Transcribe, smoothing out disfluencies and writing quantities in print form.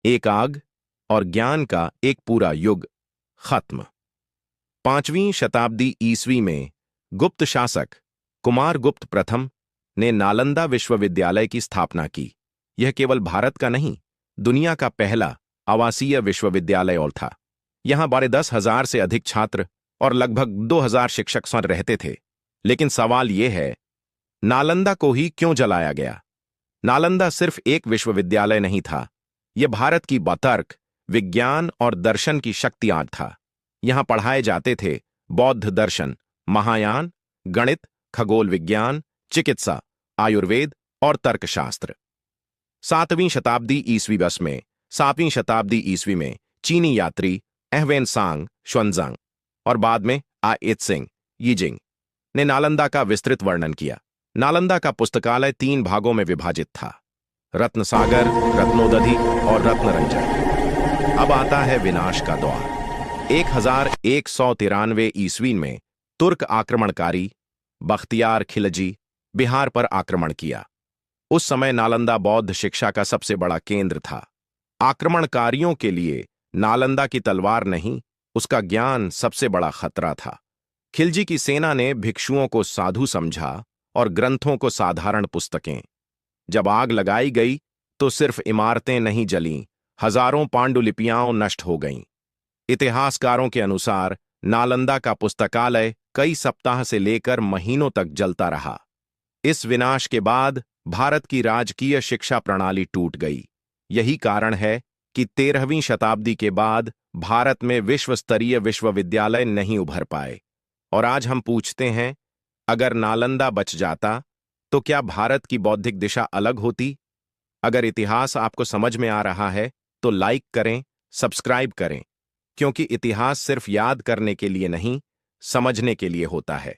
एक आग और ज्ञान का एक पूरा युग खत्म। 5वीं शताब्दी ईस्वी में गुप्त शासक कुमारगुप्त प्रथम ने नालंदा विश्वविद्यालय की स्थापना की। यह केवल भारत का नहीं, दुनिया का पहला आवासीय विश्वविद्यालय और था। यहां 10,000 से अधिक छात्र और लगभग 2,000 शिक्षक स्वयं रहते थे। लेकिन सवाल यह है, नालंदा को ही क्यों जलाया गया? नालंदा सिर्फ एक विश्वविद्यालय नहीं था, यह भारत की तर्क, विज्ञान और दर्शन की शक्ति आग था। यहां पढ़ाए जाते थे बौद्ध दर्शन, महायान, गणित, खगोल विज्ञान, चिकित्सा, आयुर्वेद और तर्कशास्त्र। 7वीं शताब्दी ईस्वी में चीनी यात्री अह्वेनसांग शुएनजांग और बाद में आ-इत्सिंग यीजिंग ने नालंदा का विस्तृत वर्णन किया। नालंदा का पुस्तकालय 3 भागों में विभाजित था: रत्नसागर, रत्नोदधि और रत्नरंजन। अब आता है विनाश का दौर। 1193 ईस्वी में तुर्क आक्रमणकारी बख्तियार खिलजी बिहार पर आक्रमण किया। उस समय नालंदा बौद्ध शिक्षा का सबसे बड़ा केंद्र था। आक्रमणकारियों के लिए नालंदा की तलवार नहीं, उसका ज्ञान सबसे बड़ा खतरा था। खिलजी की सेना ने भिक्षुओं को साधु समझा और ग्रंथों को साधारण पुस्तकें। जब आग लगाई गई तो सिर्फ इमारतें नहीं जलीं, हजारों पांडुलिपियां नष्ट हो गईं। इतिहासकारों के अनुसार नालंदा का पुस्तकालय कई सप्ताह से लेकर महीनों तक जलता रहा। इस विनाश के बाद भारत की राजकीय शिक्षा प्रणाली टूट गई। यही कारण है कि 13वीं शताब्दी के बाद भारत में विश्व स्तरीय विश्वविद्यालय नहीं उभर पाए। और आज हम पूछते हैं, अगर नालंदा बच जाता तो क्या भारत की बौद्धिक दिशा अलग होती? अगर इतिहास आपको समझ में आ रहा है तो लाइक करें, सब्सक्राइब करें, क्योंकि इतिहास सिर्फ याद करने के लिए नहीं, समझने के लिए होता है।